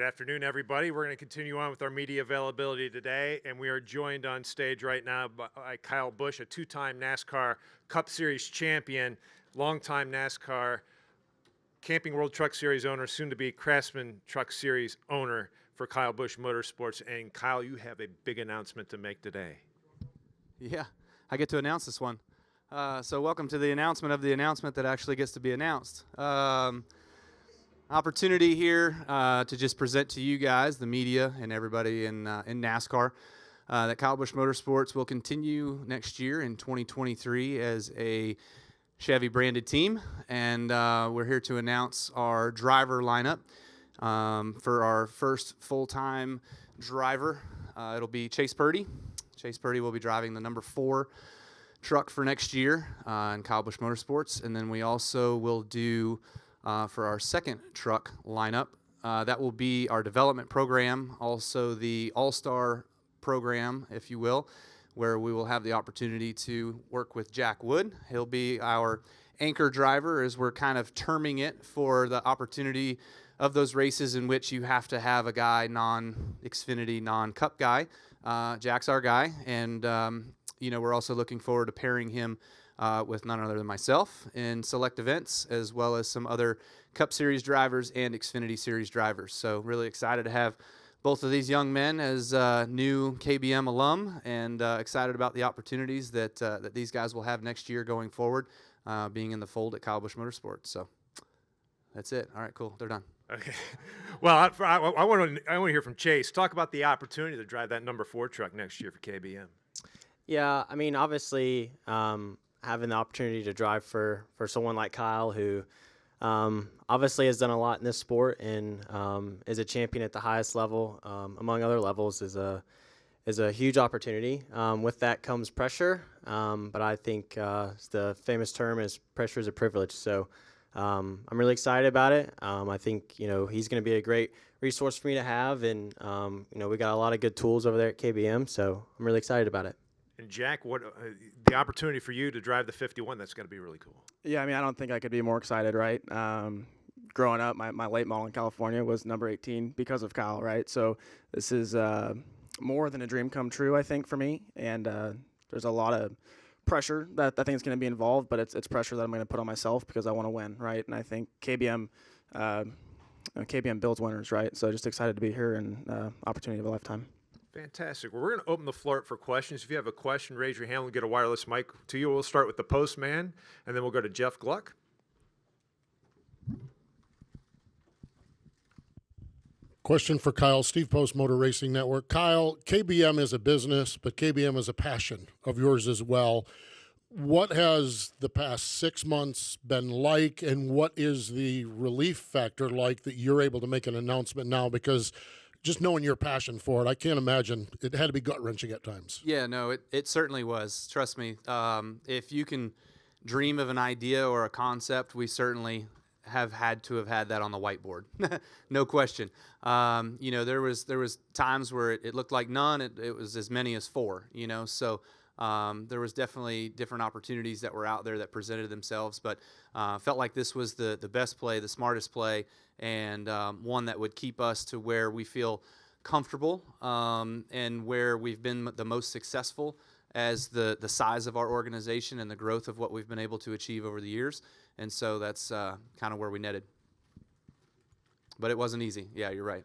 Good afternoon, everybody. We're going to continue on with our media availability today, and we are joined on stage right now by Kyle Busch, a two-time NASCAR Cup Series champion, longtime NASCAR Camping World Truck Series owner, soon-to-be Craftsman Truck Series owner for Kyle Busch Motorsports. And Kyle, you have a big announcement to make today. Yeah, I get to announce this one. So welcome to the announcement of the announcement that actually gets to be announced. Opportunity here to just present to you guys, the media, and everybody in NASCAR, that Kyle Busch Motorsports will continue next year in 2023 as a Chevy branded team, and we're here to announce our driver lineup for our first full-time driver. It'll be Chase Purdy. Chase Purdy will be driving the number 4 truck for next year in Kyle Busch Motorsports, and then we also will do for our second truck lineup, that will be our development program, also the All-Star program, if you will, where we will have the opportunity to work with Jack Wood. He'll be our anchor driver, as we're kind of terming it, for the opportunity of those races in which you have to have a guy, non-Xfinity, non-Cup guy. Jack's our guy, and we're also looking forward to pairing him with none other than myself in select events, as well as some other Cup Series drivers and Xfinity Series drivers. So really excited to have both of these young men as new KBM alum, and excited about the opportunities that these guys will have next year going forward, being in the fold at Kyle Busch Motorsports. So that's it. All right, cool. They're done. Okay. Well, I want to hear from Chase. Talk about the opportunity to drive that number 4 truck next year for KBM. Yeah, I mean, obviously, having the opportunity to drive for someone like Kyle, who obviously has done a lot in this sport and is a champion at the highest level, among other levels, is a huge opportunity. With that comes pressure, but I think the famous term is pressure is a privilege. So I'm really excited about it. I think he's going to be a great resource for me to have, and we got a lot of good tools over there at KBM, so I'm really excited about it. And Jack, what the opportunity for you to drive the 51, that's got to be really cool. Yeah, I mean, I don't think I could be more excited, right? Growing up, my late model in California was number 18 because of Kyle, right? So this is more than a dream come true, I think, for me. And there's a lot of pressure that I think is going to be involved, but it's pressure that I'm going to put on myself because I want to win, right? And I think KBM builds winners, right? So just excited to be here and opportunity of a lifetime. Fantastic. Well, we're going to open the floor up for questions. If you have a question, raise your hand. We'll get a wireless mic to you. We'll start with the postman, and then we'll go to Jeff Gluck. Question for Kyle, Steve Post, Motor Racing Network. Kyle, KBM is a business, but KBM is a passion of yours as well. What has the past 6 months been like, and what is the relief factor like that you're able to make an announcement now? Because just knowing your passion for it, I can't imagine it had to be gut-wrenching at times. Yeah, no, it certainly was. Trust me. If you can dream of an idea or a concept, we certainly have had that on the whiteboard. No question. There was times where it looked like none. It was as many as 4, so there was definitely different opportunities that were out there that presented themselves, but felt like this was the best play, the smartest play, and one that would keep us to where we feel comfortable and where we've been the most successful as the size of our organization and the growth of what we've been able to achieve over the years. And so that's kind of where we netted. But it wasn't easy. Yeah, you're right.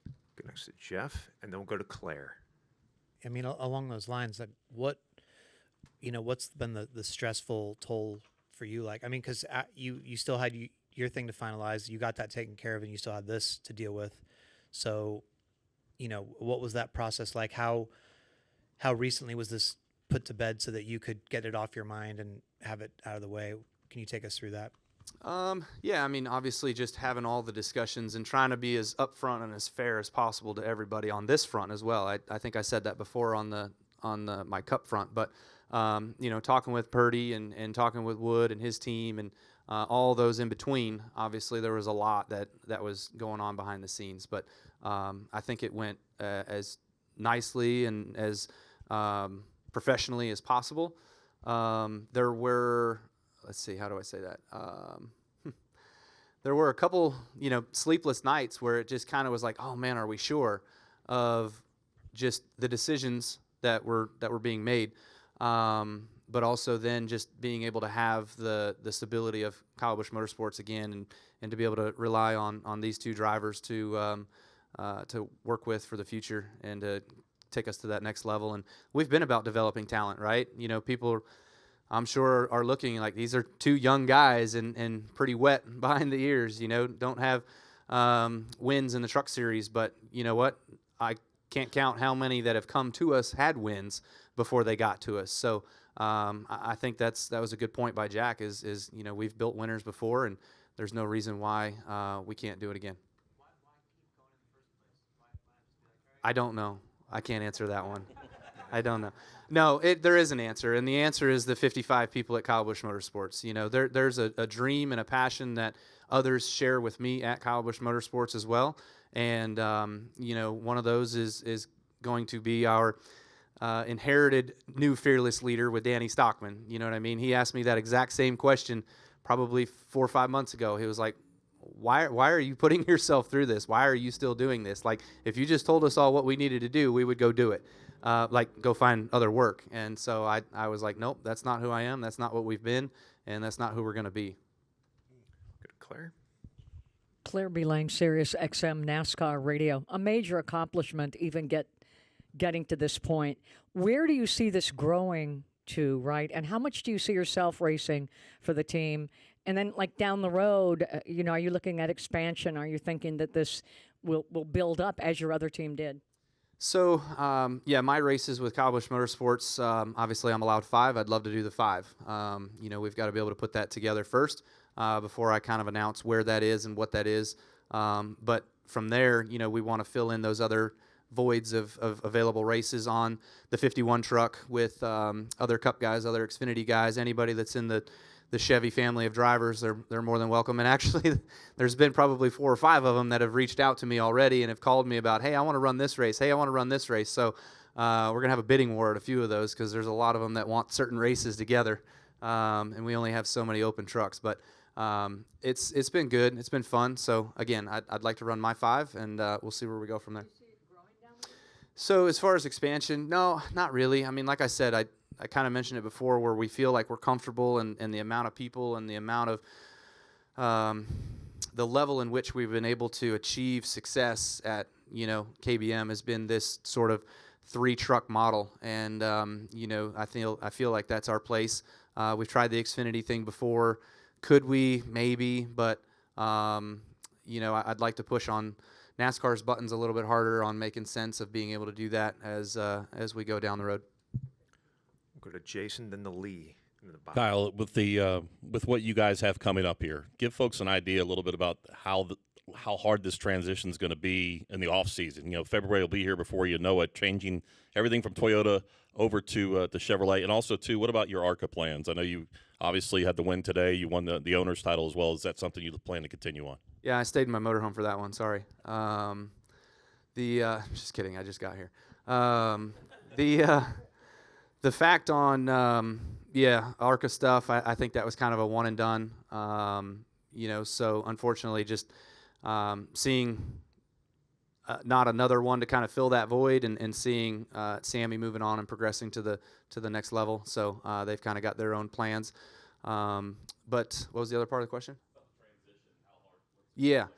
Go next to Jeff, and then we'll go to Claire. I mean, along those lines, like what's been the stressful toll for you? Like, I mean, because you still had your thing to finalize, you got that taken care of, and you still had this to deal with. So, what was that process like? How recently was this put to bed so that you could get it off your mind and have it out of the way? Can you take us through that? Yeah, I mean, obviously just having all the discussions and trying to be as upfront and as fair as possible to everybody on this front as well. I think I said that before on my Cup front, but talking with Purdy and talking with Wood and his team and all those in between, obviously there was a lot that was going on behind the scenes, but I think it went as nicely and as professionally as possible. There were, let's see, how do I say that? there were a couple, sleepless nights where it just kind of was like, oh man, are we sure of just the decisions that were being made? But also then just being able to have the stability of Kyle Busch Motorsports again, and to be able to rely on these two drivers to work with for the future and to take us to that next level. And we've been about developing talent, right? People I'm sure are looking like these are two young guys and pretty wet behind the ears, don't have wins in the truck series, but you know what? I can't count how many that have come to us had wins before they got to us. So I think that was a good point by Jack is we've built winners before, and there's no reason why we can't do it again. I don't know. I can't answer that one. I don't know. No, there is an answer, and the answer is the 55 people at Kyle Busch Motorsports. There's a dream and a passion that others share with me at Kyle Busch Motorsports as well, and one of those is going to be our inherited new fearless leader with Danny Stockman. You know what I mean? He asked me that exact same question probably 4 or 5 months ago. He was like, why are you putting yourself through this? Why are you still doing this? Like, if you just told us all what we needed to do, we would go do it. Go find other work. And so I was like, nope, that's not who I am. That's not what we've been, and that's not who we're going to be. Good, Claire. Claire B. Lang, Sirius XM NASCAR Radio. A major accomplishment, even getting to this point. Where do you see this growing to, right? And how much do you see yourself racing for the team? And then, like, down the road, are you looking at expansion? Are you thinking that this will build up as your other team did? So, my races with Kyle Busch Motorsports, obviously I'm allowed 5. I'd love to do the 5. We've got to be able to put that together first before I kind of announce where that is and what that is. But from there, we want to fill in those other voids of available races on the 51 truck with other Cup guys, other Xfinity guys, anybody that's in the Chevy family of drivers. They're more than welcome. And actually, there's been probably 4 or 5 of them that have reached out to me already and have called me about, hey, I want to run this race. Hey, I want to run this race. So we're going to have a bidding war at a few of those because there's a lot of them that want certain races together. And we only have so many open trucks. But it's been good. It's been fun. So, again, I'd like to run my 5, and we'll see where we go from there. So as far as expansion, no, not really. I mean, like I said, I kind of mentioned it before, where we feel like we're comfortable in the amount of people and the amount of the level in which we've been able to achieve success at, KBM has been this sort of 3-truck model. And, I feel like that's our place. We've tried the Xfinity thing before. Could we? Maybe. But, I'd like to push on NASCAR's buttons a little bit harder on making sense of being able to do that as we go down the road. We'll go to Jason, then the Lee. Kyle, with what you guys have coming up here, give folks an idea a little bit about how hard this transition is going to be in the off season. February will be here before you know it, changing everything from Toyota over to Chevrolet, and also too, what about your ARCA plans? I know you obviously had the win today. You won the owner's title as well. Is that something you plan to continue on? Yeah, I stayed in my motorhome for that one. Sorry. Just kidding. I just got here. The fact on ARCA stuff, I think that was kind of a one and done. So unfortunately, just seeing not another one to kind of fill that void, and seeing Sammy moving on and progressing to the next level. So they've kind of got their own plans. But what was the other part of the question? Yeah.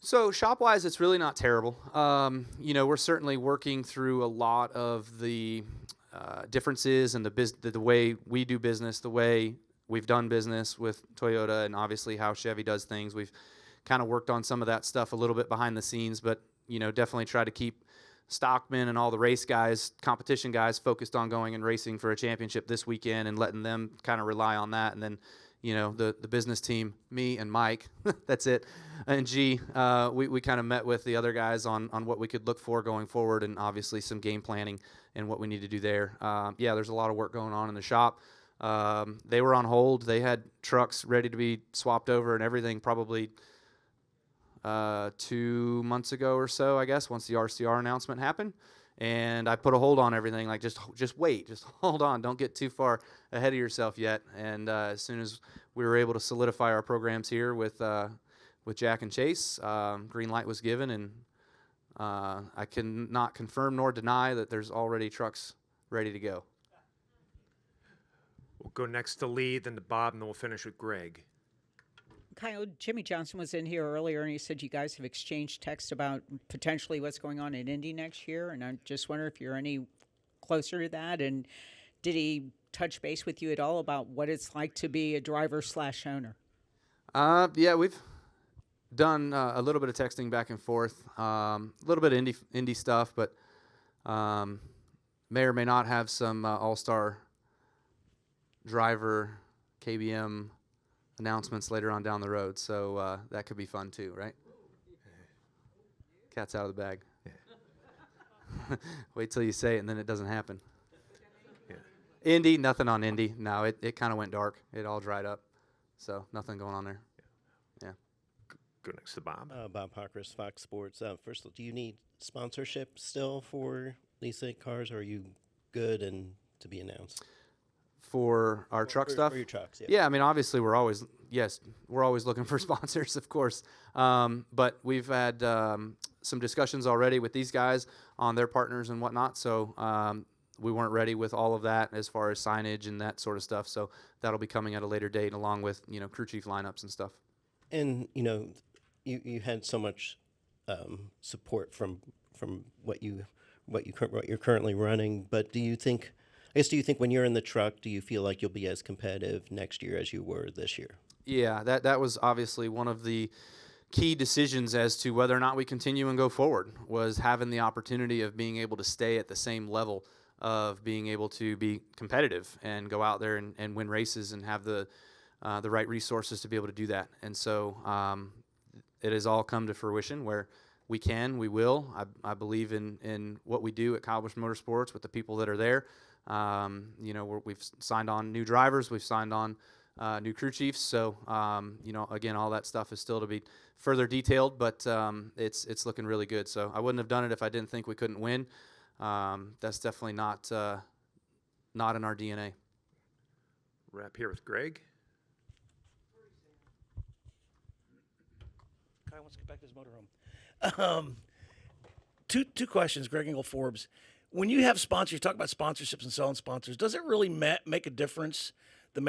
So shop-wise, it's really not terrible. We're certainly working through a lot of the differences in the way we do business, the way we've done business with Toyota, and obviously how Chevy does things. We've kind of worked on some of that stuff a little bit behind the scenes, but definitely try to keep Stockman and all the race guys, competition guys, focused on going and racing for a championship this weekend and letting them kind of rely on that. And then the business team, me and Mike, that's it, and G, we kind of met with the other guys on what we could look for going forward, and obviously some game planning and what we need to do there. There's a lot of work going on in the shop. They were on hold. They had trucks ready to be swapped over and everything probably 2 months ago or so, I guess, once the RCR announcement happened. And I put a hold on everything, like just wait, just hold on, don't get too far ahead of yourself yet. And as soon as we were able to solidify our programs here with with Jack and Chase. Green light was given, and I can not confirm nor deny that there's already trucks ready to go. We'll go next to Lee, then to Bob, and then we'll finish with Greg. Kyle, Jimmy Johnson was in here earlier, and he said you guys have exchanged text about potentially what's going on in Indy next year, and I just wonder if you're any closer to that, and did he touch base with you at all about what it's like to be a driver/owner? Yeah, we've done a little bit of texting back and forth, a little bit of Indy stuff, but may or may not have some all-star driver KBM announcements later on down the road, so that could be fun too, right? Cat's out of the bag. Wait till you say it and then it doesn't happen. Yeah. Indy, nothing on Indy. No, it kind of went dark. It all dried up, so nothing going on there. Yeah. Go next to Bob. Bob Hawkers, Fox Sports. First, do you need sponsorship still for these 8 cars, or are you good and to be announced? For our truck stuff? For your trucks, yeah. Yeah, I mean, obviously we're always looking for sponsors, of course. But we've had some discussions already with these guys on their partners and whatnot. So we weren't ready with all of that as far as signage and that sort of stuff. So that'll be coming at a later date, along with crew chief lineups and stuff. And you had so much support from what you're currently running. But do you think when you're in the truck, do you feel like you'll be as competitive next year as you were this year? Yeah, that was obviously one of the key decisions as to whether or not we continue and go forward, was having the opportunity of being able to stay at the same level of being able to be competitive and go out there and win races and have the right resources to be able to do that. And so it has all come to fruition where we will. I believe in what we do at Kyle Busch Motorsports with the people that are there. We've signed on new drivers, we've signed on new crew chiefs. So, again, all that stuff is still to be further detailed, but it's looking really good. So I wouldn't have done it if I didn't think we couldn't win. That's definitely not in our DNA. Wrap here with Greg. Kyle wants to get back to his motorhome. Two questions, Greg Engel Forbes. When you have sponsors, you talk about sponsorships and selling sponsors. Does it really make a difference, who the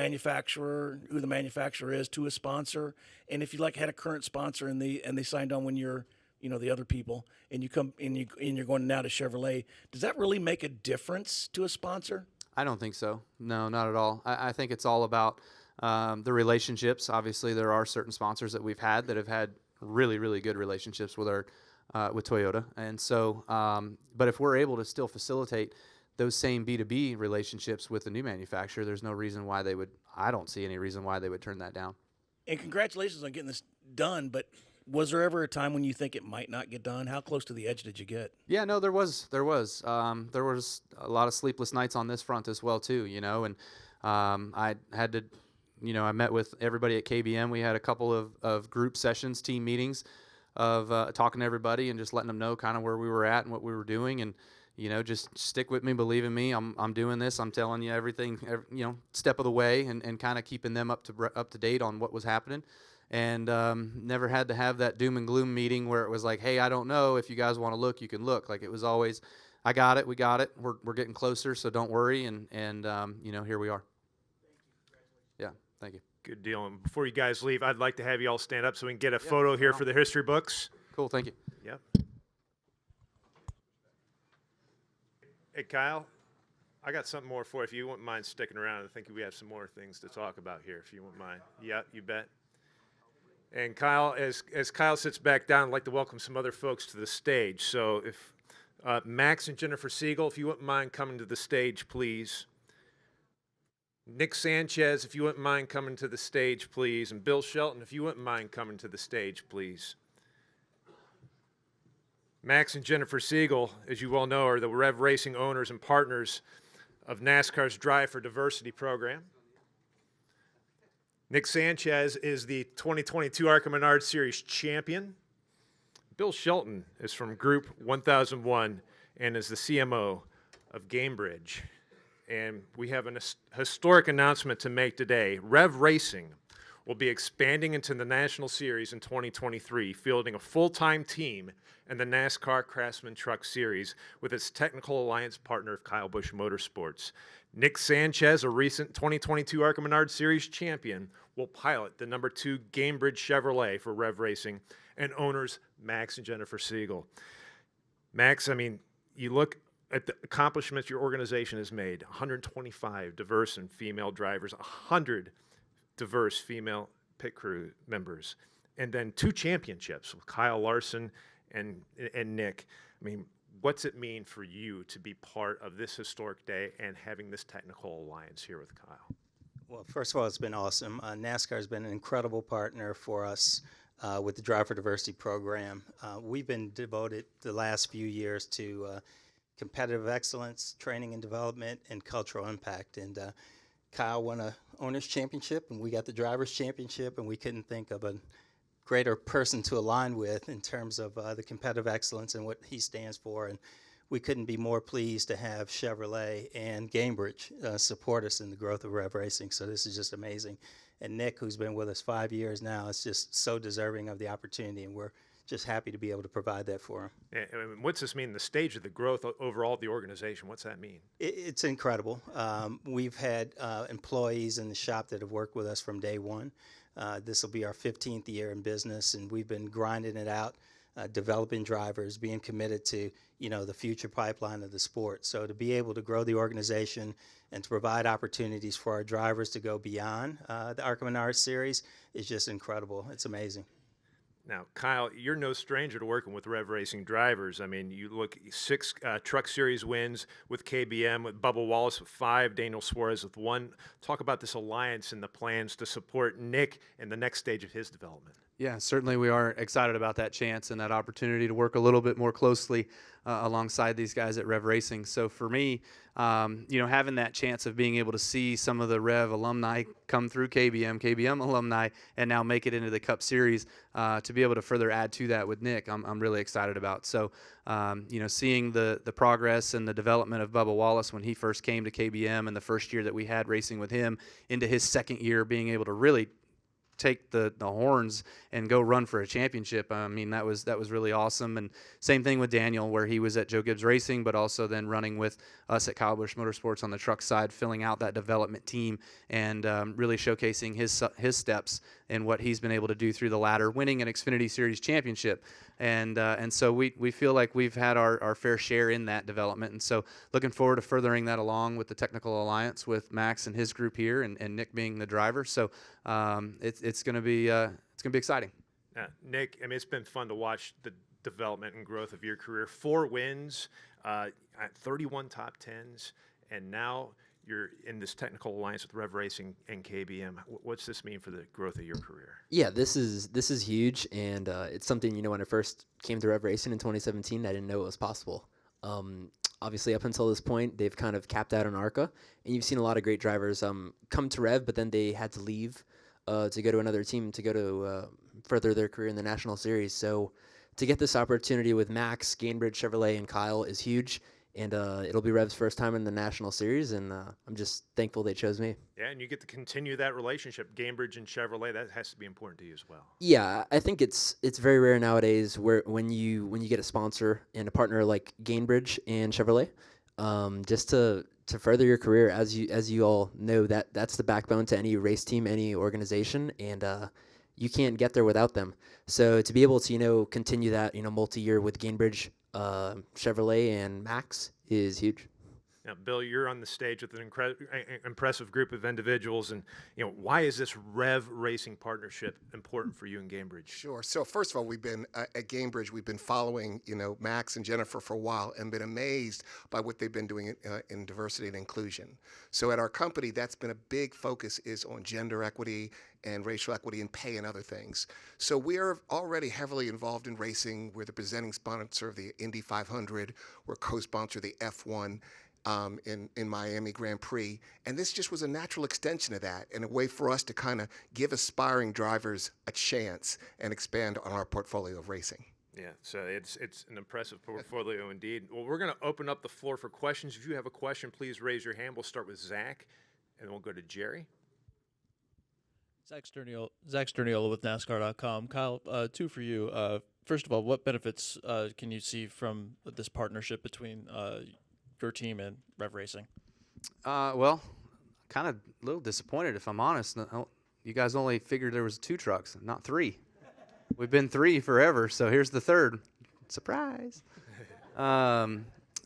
manufacturer is to a sponsor? And if you had a current sponsor and they signed on when you're, the other people, and you come and you're going now to Chevrolet, does that really make a difference to a sponsor? I don't think so. No, not at all. I think it's all about the relationships. Obviously, there are certain sponsors that we've had that have had really, really good relationships with with Toyota. And so, but if we're able to still facilitate those same B2B relationships with the new manufacturer, there's no reason why I don't see any reason why they would turn that down. And congratulations on getting this done, but was there ever a time when you think it might not get done? How close to the edge did you get? Yeah, no, there was. There was a lot of sleepless nights on this front as well too, and I had to, I met with everybody at KBM. We had a couple of group sessions, team meetings, of talking to everybody and just letting them know kind of where we were at and what we were doing, and just stick with me, believe in me. I'm doing this. I'm telling you everything, step of the way, and kind of keeping them up to date on what was happening. And never had to have that doom and gloom meeting where it was like, hey, I don't know, if you guys want to look, you can look. Like, it was always, I got it, we got it, we're getting closer, so don't worry. And here we are. Yeah, thank you. Good deal. And before you guys leave, I'd like to have you all stand up so we can get a photo here for the history books. Cool, thank you. Yep. Hey, Kyle, I got something more for you if you wouldn't mind sticking around. I think we have some more things to talk about here, if you wouldn't mind. Yeah, you bet. And Kyle, as Kyle sits back down, I'd like to welcome some other folks to the stage. So if Max and Jennifer Siegel, if you wouldn't mind coming to the stage, please. Nick Sanchez, if you wouldn't mind coming to the stage, please. And Bill Shelton, if you wouldn't mind coming to the stage, please. Max and Jennifer Siegel, as you well know, are the Rev Racing owners and partners of NASCAR's Drive for Diversity program. Nick Sanchez is the 2022 ARCA Menard Series champion. Bill Shelton is from Group 1001 and is the CMO of Gamebridge. And we have an historic announcement to make today. Rev Racing will be expanding into the National Series in 2023, fielding a full-time team in the NASCAR Craftsman Truck Series with its technical alliance partner of Kyle Busch Motorsports. Nick Sanchez, a recent 2022 ARCA Menard Series champion, will pilot the number 2 Gamebridge Chevrolet for Rev Racing and owners Max and Jennifer Siegel. Max, I mean, you look at the accomplishments your organization has made: 125 diverse and female drivers, 100 diverse female pit crew members, and then 2 championships with Kyle Larson and Nick. I mean, what's it mean for you to be part of this historic day and having this technical alliance here with Kyle? Well, first of all, it's been awesome. NASCAR has been an incredible partner for us with the Drive for Diversity program. We've been devoted the last few years to competitive excellence, training and development, and cultural impact. And Kyle won a owner's championship, and we got the driver's championship, and we couldn't think of a greater person to align with in terms of the competitive excellence and what he stands for. And we couldn't be more pleased to have Chevrolet and Gamebridge support us in the growth of Rev Racing. So this is just amazing. And Nick, who's been with us 5 years now, is just so deserving of the opportunity, and we're just happy to be able to provide that for him. And what's this mean, the stage of the growth overall of the organization? What's that mean? It's incredible. We've had employees in the shop that have worked with us from day one. This will be our 15th year in business, and we've been grinding it out, developing drivers, being committed to, the future pipeline of the sport. So to be able to grow the organization and to provide opportunities for our drivers to go beyond the ARCA Menard Series is just incredible. It's amazing. Now, Kyle, you're no stranger to working with Rev Racing drivers. I mean, you look 6 Truck Series wins with KBM, with Bubba Wallace with 5, Daniel Suarez with 1. Talk about this alliance and the plans to support Nick in the next stage of his development. Yeah, certainly we are excited about that chance and that opportunity to work a little bit more closely alongside these guys at Rev Racing. So for me, having that chance of being able to see some of the Rev alumni come through KBM alumni, and now make it into the Cup Series, to be able to further add to that with Nick, I'm really excited about. So, seeing the progress and the development of Bubba Wallace when he first came to KBM and the first year that we had racing with him into his second year, being able to really take the horns and go run for a championship. I mean, that was really awesome. And same thing with Daniel, where he was at Joe Gibbs Racing, but also then running with us at Kyle Busch Motorsports on the truck side, filling out that development team and really showcasing his steps and what he's been able to do through the ladder, winning an Xfinity Series championship. And so we feel like we've had our fair share in that development. And so looking forward to furthering that along with the technical alliance with Max and his group here, and Nick being the driver. So it's going to be exciting. Nick, I mean, it's been fun to watch the development and growth of your career. 4 wins, 31 top 10s, and now you're in this technical alliance with Rev Racing and KBM. What's this mean for the growth of your career? Yeah, this is huge, and it's something, when I first came to Rev Racing in 2017, I didn't know it was possible. Obviously, up until this point, they've kind of capped out on ARCA, and you've seen a lot of great drivers come to Rev, but then they had to leave to go to another team to go to further their career in the National Series. So to get this opportunity with Max, Gamebridge, Chevrolet, and Kyle is huge. And it'll be Rev's first time in the National Series, and I'm just thankful they chose me. Yeah, and you get to continue that relationship. Gamebridge and Chevrolet, that has to be important to you as well. Yeah, I think it's very rare nowadays when you get a sponsor and a partner like Gamebridge and Chevrolet, just to further your career. As you all know, that's the backbone to any race team, any organization, and you can't get there without them. So to be able to continue that multi-year with Gamebridge, Chevrolet, and Max is huge. Now, Bill, you're on the stage with an impressive group of individuals, and why is this Rev Racing partnership important for you and Gamebridge? Sure. So first of all, we've been at Gamebridge. We've been following Max and Jennifer for a while, and been amazed by what they've been doing in diversity and inclusion. So at our company, that's been a big focus, is on gender equity and racial equity and pay and other things. So we are already heavily involved in racing. We're the presenting sponsor of the Indy 500. We're co-sponsor of the F1 in Miami Grand Prix. And this just was a natural extension of that, and a way for us to kind of give aspiring drivers a chance and expand on our portfolio of racing. Yeah, so it's an impressive portfolio indeed. Well, we're going to open up the floor for questions. If you have a question, please raise your hand. We'll start with Zach, and then we'll go to Jerry. Zach Sterniola with NASCAR.com. Kyle, two for you. First of all, what benefits can you see from this partnership between your team and Rev Racing? Well, kind of a little disappointed, if I'm honest. You guys only figured there was 2 trucks, not 3. We've been 3 forever, so here's the 3rd. Surprise.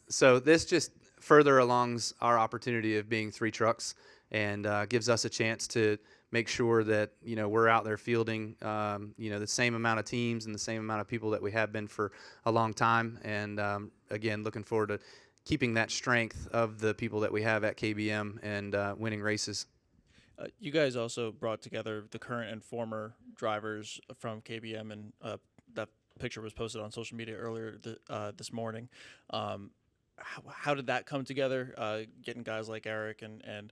So this just further alongs our opportunity of being 3 trucks, and gives us a chance to make sure that we're out there fielding the same amount of teams and the same amount of people that we have been for a long time. And again, looking forward to keeping that strength of the people that we have at KBM and winning races. You guys also brought together the current and former drivers from KBM, and that picture was posted on social media earlier this morning. How did that come together? Getting guys like Eric and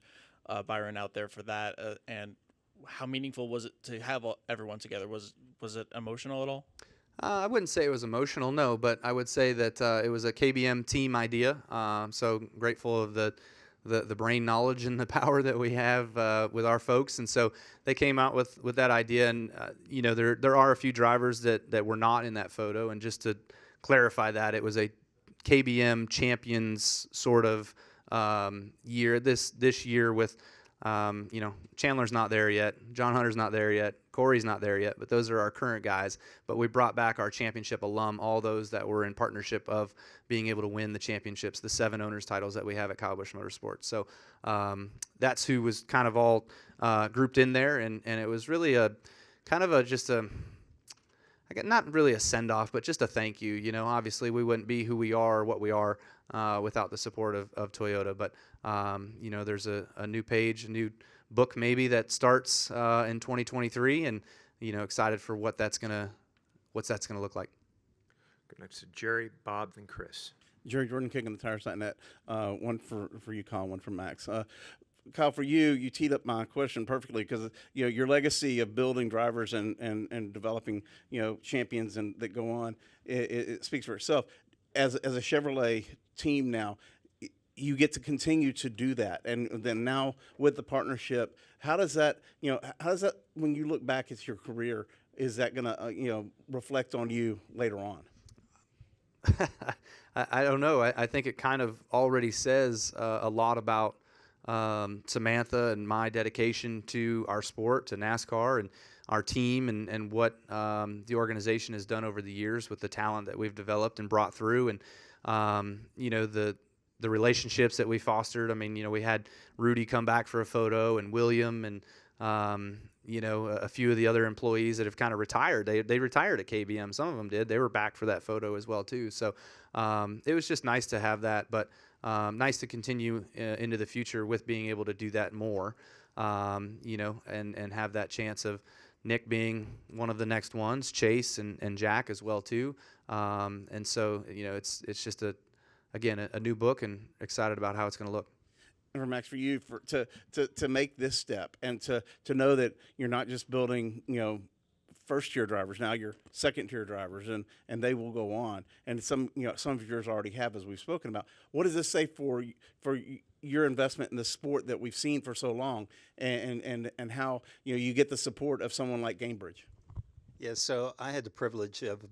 Byron out there for that, and how meaningful was it to have everyone together? Was it emotional at all? I wouldn't say it was emotional, no, but I would say that it was a KBM team idea. So grateful of the brain knowledge and the power that we have with our folks, and so they came out with that idea. And there are a few drivers that were not in that photo, and just to clarify that, it was a KBM champions sort of year. This year with Chandler's not there yet, John Hunter's not there yet, Corey's not there yet, but those are our current guys. But we brought back our championship alum, all those that were in partnership of being able to win the championships, the 7 owners titles that we have at Kyle Busch Motorsports. So that's who was kind of all grouped in there, and it was really a kind of not really a send-off, but just a thank you. Obviously we wouldn't be who we are or what we are without the support of Toyota. But, there's a new page, a new book maybe that starts in 2023, and, excited for what that's going to look like. Go next to Jerry, Bob, then Chris. Jerry Jordan, kicking the tires.net. One for you, Colin, one for Max. Kyle, for you teed up my question perfectly, because your legacy of building drivers and developing champions and that go on, it speaks for itself. As a Chevrolet team now, you get to continue to do that, and then now with the partnership, how does that when you look back at your career, is that going to reflect on you later on? I don't know. I think it kind of already says a lot about Samantha and my dedication to our sport, to NASCAR, and our team, and what the organization has done over the years with the talent that we've developed and brought through, and the relationships that we fostered. I mean, we had Rudy come back for a photo, and William, and a few of the other employees that have kind of retired. They retired at KBM. Some of them did. They were back for that photo as well too. So it was just nice to have that, but nice to continue into the future with being able to do that more, and have that chance of Nick being one of the next ones, Chase and Jack as well too. And so, it's just a new book, and excited about how it's going to look. And for Max, for you, to make this step, and to know that you're not just building, first-tier drivers. Now you're second-tier drivers, and they will go on. And some of yours already have, as we've spoken about. What does this say for your investment in the sport that we've seen for so long, and how you get the support of someone like Gamebridge? Yeah, so I had the privilege of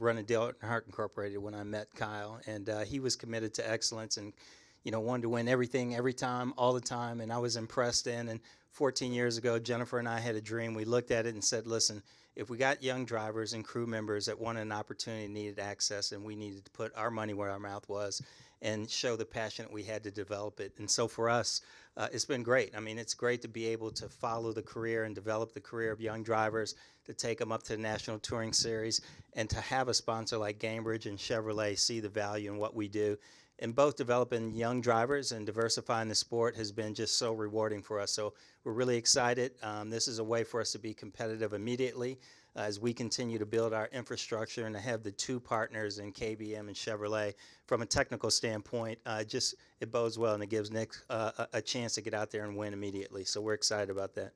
running Dale Earnhardt Incorporated when I met Kyle, and he was committed to excellence and wanted to win everything, every time, all the time, and I was impressed then. And 14 years ago, Jennifer and I had a dream. We looked at it and said, listen, if we got young drivers and crew members that wanted an opportunity, needed access, and we needed to put our money where our mouth was and show the passion that we had to develop it. And so for us, it's been great. I mean, it's great to be able to follow the career and develop the career of young drivers, to take them up to the National Touring Series, and to have a sponsor like Gamebridge and Chevrolet see the value in what we do. And both developing young drivers and diversifying the sport has been just so rewarding for us. So we're really excited. This is a way for us to be competitive immediately as we continue to build our infrastructure, and to have the 2 partners in KBM and Chevrolet from a technical standpoint. It bodes well, and it gives Nick a chance to get out there and win immediately. So we're excited about that.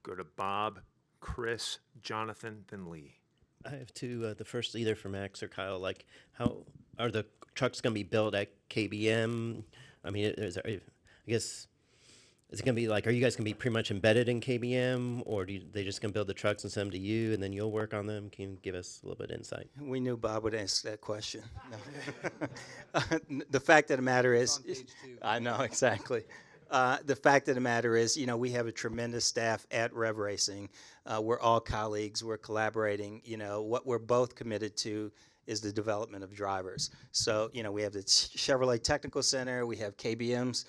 Go to Bob, Chris, Jonathan, then Lee. I have 2. The first, either for Max or Kyle. Like, how are the trucks going to be built at KBM? I mean, I guess Is it going to be like, are you guys going to be pretty much embedded in KBM, or they just going to build the trucks and send them to you, and then you'll work on them? Can you give us a little bit of insight? We knew Bob would ask that question. No. The fact of the matter is, I know exactly. The fact of the matter is, we have a tremendous staff at Rev Racing. We're all colleagues. We're collaborating. What we're both committed to is the development of drivers. So, we have the Chevrolet Technical Center. We have KBM's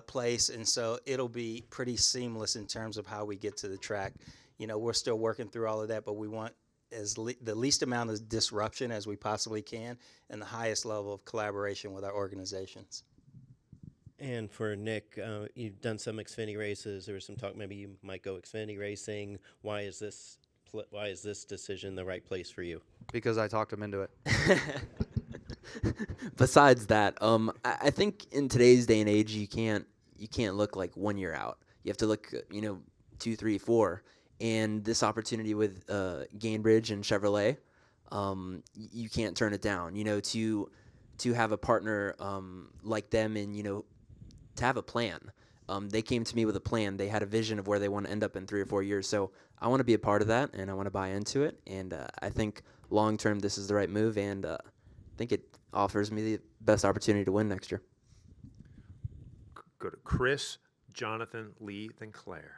place, and so it'll be pretty seamless in terms of how we get to the track. We're still working through all of that, but we want the least amount of disruption as we possibly can and the highest level of collaboration with our organizations. And for Nick, you've done some Xfinity races. There was some talk maybe you might go Xfinity racing. Why is this decision the right place for you? Because I talked him into it. Besides that, I think in today's day and age, you can't look like 1 year out. You have to look, 2, 3, 4. And this opportunity with Gainbridge and Chevrolet, you can't turn it down. To have a partner like them and to have a plan. They came to me with a plan. They had a vision of where they want to end up in 3 or 4 years. So I want to be a part of that, and I want to buy into it. And I think long term, this is the right move, and I think it offers me the best opportunity to win next year. Go to Chris, Jonathan, Lee, then Claire.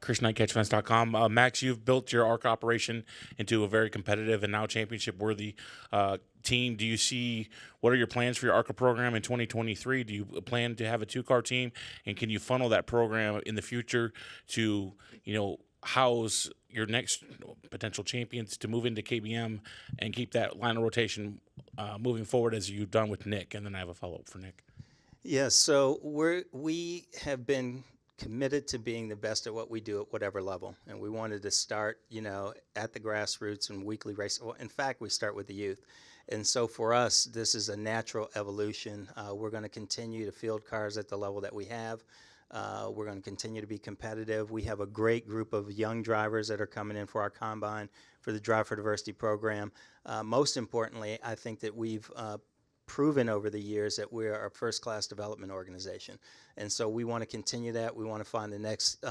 Chris Knight, CatchFence.com. Max, you've built your ARC operation into a very competitive and now championship-worthy team. Do you see what are your plans for your ARCA program in 2023? Do you plan to have a 2-car team, and can you funnel that program in the future to house your next potential champions to move into KBM and keep that line of rotation moving forward as you've done with Nick? And then I have a follow-up for Nick. Yes, so we have been committed to being the best at what we do at whatever level, and we wanted to start, at the grassroots and weekly race. Well, in fact, we start with the youth, and so for us, this is a natural evolution. We're going to continue to field cars at the level that we have. We're going to continue to be competitive. We have a great group of young drivers that are coming in for our combine for the Drive for Diversity program. Most importantly, I think that we've proven over the years that we are a first-class development organization. And so we want to continue that. We want to find the next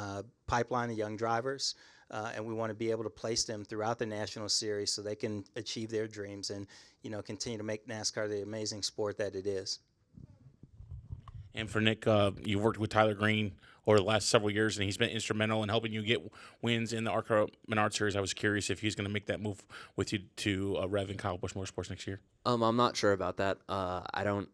pipeline of young drivers, and we want to be able to place them throughout the national series so they can achieve their dreams and, continue to make NASCAR the amazing sport that it is. And for Nick, you've worked with Tyler Green over the last several years, and he's been instrumental in helping you get wins in the ARCA Menard Series. I was curious if he's going to make that move with you to Rev and Kyle Busch Motorsports next year. I'm not sure about that. I know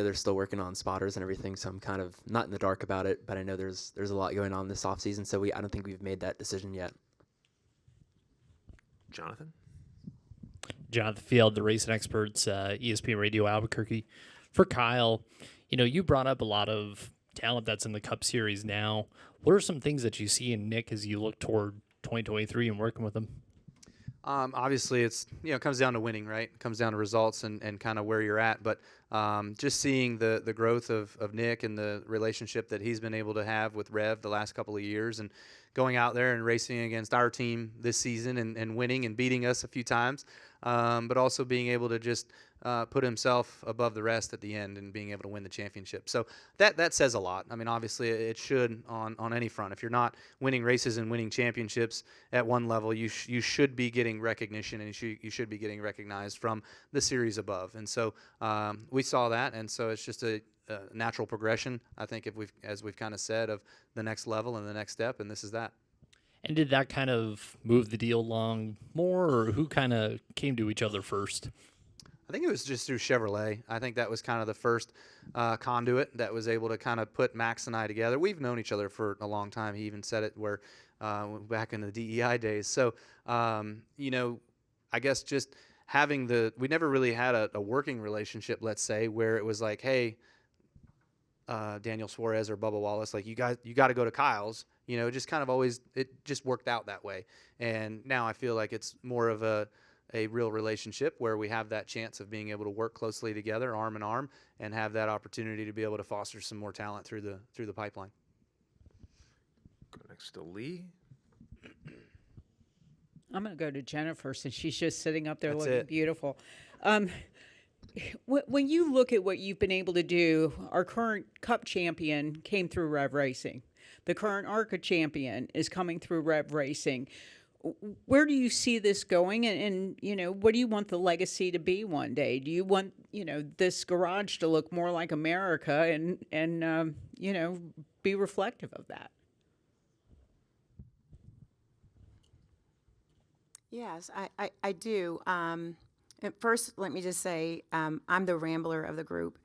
they're still working on spotters and everything, so I'm kind of not in the dark about it. But I know there's a lot going on this offseason, so I don't think we've made that decision yet. Jonathan Field, the Racing Experts, ESPN Radio Albuquerque. For Kyle, you brought up a lot of talent that's in the Cup Series now. What are some things that you see in Nick as you look toward 2023 and working with him? Obviously, it's it comes down to winning, right? It comes down to results and kind of where you're at. But just seeing the growth of Nick and the relationship that he's been able to have with Rev the last couple of years, and going out there and racing against our team this season and winning and beating us a few times, but also being able to just put himself above the rest at the end and being able to win the championship. So that says a lot. I mean, obviously it should on any front. If you're not winning races and winning championships at one level, you should be getting recognition, and you should be getting recognized from the series above. And so we saw that, and so it's just a natural progression, I think, as we've kind of said, of the next level and the next step, and this is that. And did that kind of move the deal along more, or who kind of came to each other first? I think it was just through Chevrolet. I think that was kind of the first conduit that was able to kind of put Max and I together. We've known each other for a long time. He even said it back in the DEI days. So, I guess just having we never really had a working relationship, let's say, where it was like, hey, Daniel Suarez or Bubba Wallace, like you got to go to Kyle's. Just kind of always, it just worked out that way. And now I feel like it's more of a real relationship where we have that chance of being able to work closely together, arm in arm, and have that opportunity to be able to foster some more talent through the pipeline. Go next to Lee. I'm going to go to Jennifer since she's just sitting up there That's looking it. beautiful. When you look at what you've been able to do, our current Cup champion came through Rev Racing. The current ARCA champion is coming through Rev Racing. Where do you see this going? And what do you want the legacy to be one day? Do you want, this garage to look more like America and be reflective of that? Yes, I do. First, let me just say I'm the rambler of the group.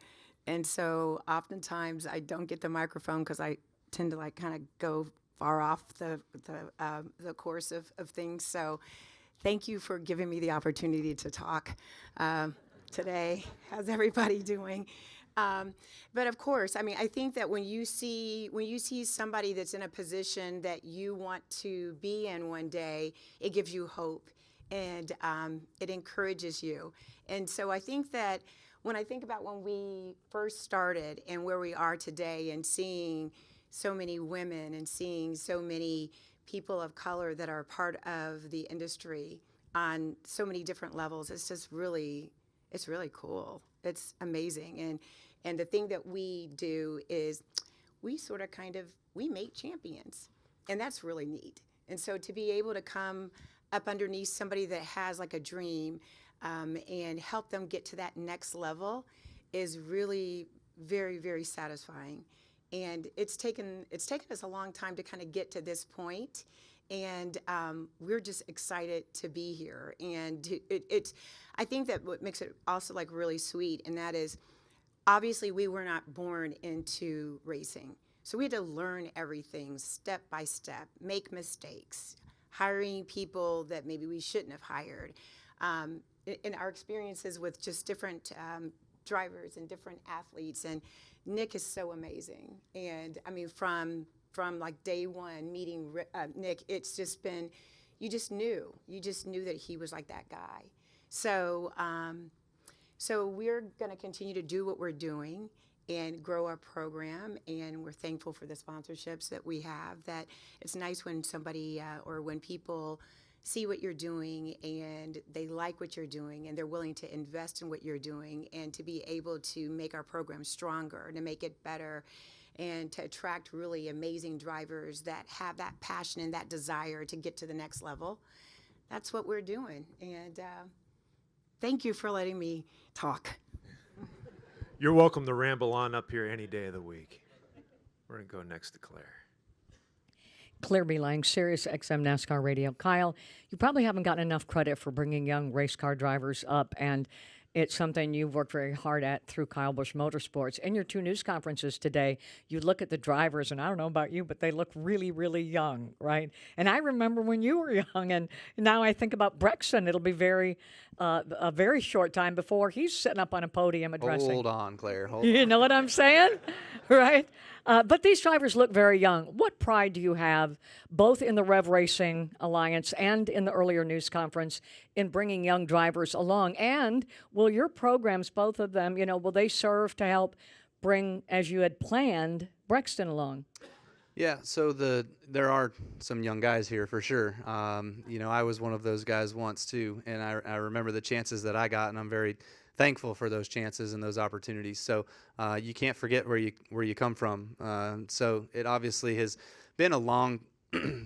And so oftentimes I don't get the microphone because I tend to kind of go far off the course of things. So thank you for giving me the opportunity to talk today. How's everybody doing? But of course, I think that when you see somebody that's in a position that you want to be in one day, it gives you hope and it encourages you. And so I think that when I think about when we first started and where we are today and seeing so many women and seeing so many people of color that are part of the industry on so many different levels, it's just really cool. It's amazing. And the thing that we do is we sort of we make champions, and that's really neat. And so to be able to come up underneath somebody that has a dream and help them get to that next level is really very, very satisfying. And it's taken us a long time to kind of get to this point, and we're just excited to be here. And I think that what makes it also really sweet, and that is, obviously we were not born into racing, so we had to learn everything step by step, make mistakes, hiring people that maybe we shouldn't have hired, in our experiences with just different drivers and different athletes. And Nick is so amazing. And from day one meeting Nick, it's just been, you just knew that he was that guy. So we're going to continue to do what we're doing and grow our program, and we're thankful for the sponsorships that we have. That it's nice when somebody or when people see what you're doing and they like what you're doing and they're willing to invest in what you're doing, and to be able to make our program stronger, to make it better, and to attract really amazing drivers that have that passion and that desire to get to the next level. That's what we're doing. And thank you for letting me talk. You're welcome to ramble on up here any day of the week. We're going to go next to Claire. Claire B. Lang, Sirius XM NASCAR Radio. Kyle, you probably haven't gotten enough credit for bringing young race car drivers up, and it's something you've worked very hard at through Kyle Busch Motorsports. In your two news conferences today, you look at the drivers, and I don't know about you, but they look really, really young, right? And I remember when you were young, and now I think about Brexton. It'll be a very short time before he's sitting up on a podium addressing. Hold on, Claire. Hold You on. know what I'm saying? Right? But these drivers look very young. What pride do you have, both in the Rev Racing Alliance and in the earlier news conference, in bringing young drivers along? And will your programs, both of them, will they serve to help bring, as you had planned, Brexton along? Yeah, so there are some young guys here for sure. I was one of those guys once too, and I remember the chances that I got, and I'm very thankful for those chances and those opportunities. So you can't forget where you come from. So it obviously has been a long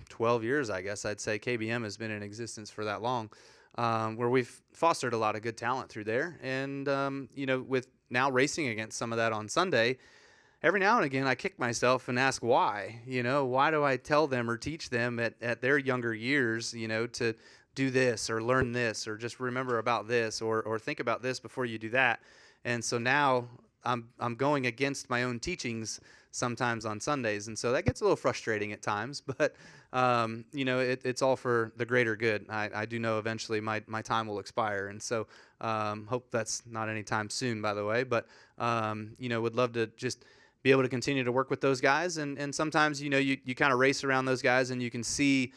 12 years, I guess I'd say. KBM has been in existence for that long, where we've fostered a lot of good talent through there. And with now racing against some of that on Sunday, every now and again I kick myself and ask why. Why do I tell them or teach them at their younger years, to do this or learn this or just remember about this or think about this before you do that. And so now I'm going against my own teachings sometimes on Sundays, and so that gets a little frustrating at times, but it's all for the greater good. I do know eventually my time will expire, and so hope that's not anytime soon, by the way, but would love to just be able to continue to work with those guys, and sometimes you kind of race around those guys and you can see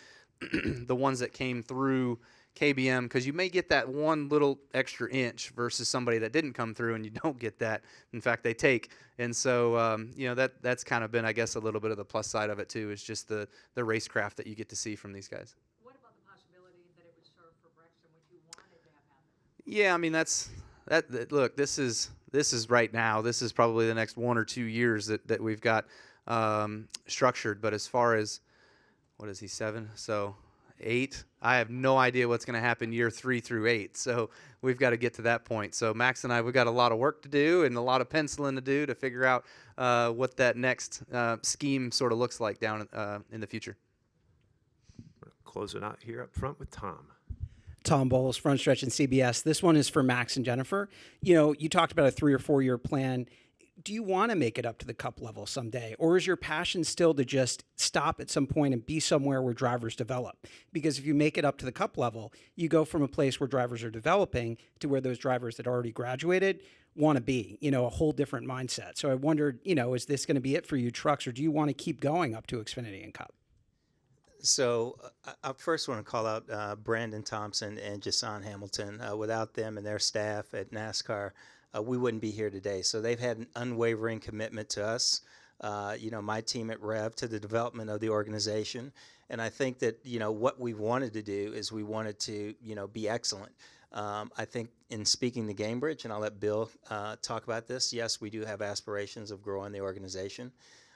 the ones that came through KBM, because you may get that one little extra inch versus somebody that didn't come through and you don't get that. In fact, they take. And so, that's kind of been, I guess, a little bit of the plus side of it too, is just the racecraft that you get to see from these guys. What about the possibility that it would serve for Brexton, which you wanted to have happen? Yeah, Look, this is right now. This is probably the next 1 or 2 years that we've got structured. But as far as, what is he, 7? So 8. I have no idea what's going to happen year 3 through 8. So we've got to get to that point. So Max and I, we've got a lot of work to do and a lot of penciling to do to figure out what that next scheme sort of looks like down in the future. Close it out here up front with Tom. Tom Bowles, Front Stretch and CBS. This one is for Max and Jennifer. You know, you talked about a 3 or 4 year plan. Do you want to make it up to the Cup level someday? Or is your passion still to just stop at some point and be somewhere where drivers develop? Because if you make it up to the Cup level, you go from a place where drivers are developing to where those drivers that already graduated want to be, you know, a whole different mindset. So I wondered, you know, is this going to be it for you trucks, or do you want to keep going up to Xfinity and Cup? So I first want to call out Brandon Thompson and Jason Hamilton. Without them and their staff at NASCAR, we wouldn't be here today. So they've had an unwavering commitment to us, you know, my team at Rev, to the development of the organization. And I think that, you know, what we wanted to do is we wanted to, you know, be excellent. I think in speaking to Gamebridge, and I'll let Bill talk about this, yes, we do have aspirations of growing the organization.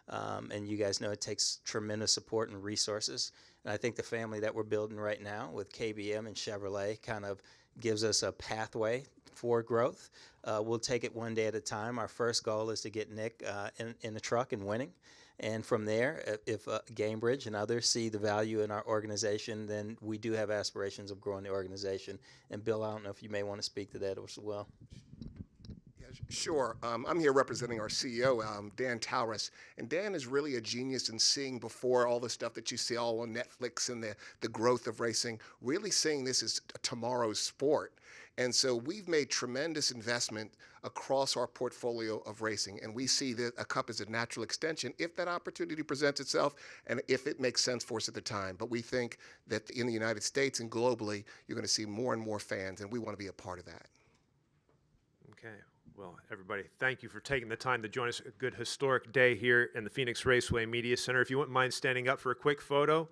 And you guys know it takes tremendous support and resources. And I think the family that we're building right now with KBM and Chevrolet kind of gives us a pathway for growth. We'll take it one day at a time. Our first goal is to get Nick in the truck and winning. And from there, if Gamebridge and others see the value in our organization, then we do have aspirations of growing the organization. And Bill, I don't know if you may want to speak to that as well. Sure. I'm here representing our CEO, Dan Tauris. And Dan is really a genius in seeing before all the stuff that you see all on Netflix and the growth of racing, really seeing this as tomorrow's sport. And so we've made tremendous investment across our portfolio of racing. And we see that a Cup is a natural extension if that opportunity presents itself and if it makes sense for us at the time. But we think that in the United States and globally, you're going to see more and more fans, and we want to be a part of that. Okay. Well, everybody, thank you for taking the time to join us. A good historic day here in the Phoenix Raceway Media Center. If you wouldn't mind standing up for a quick photo,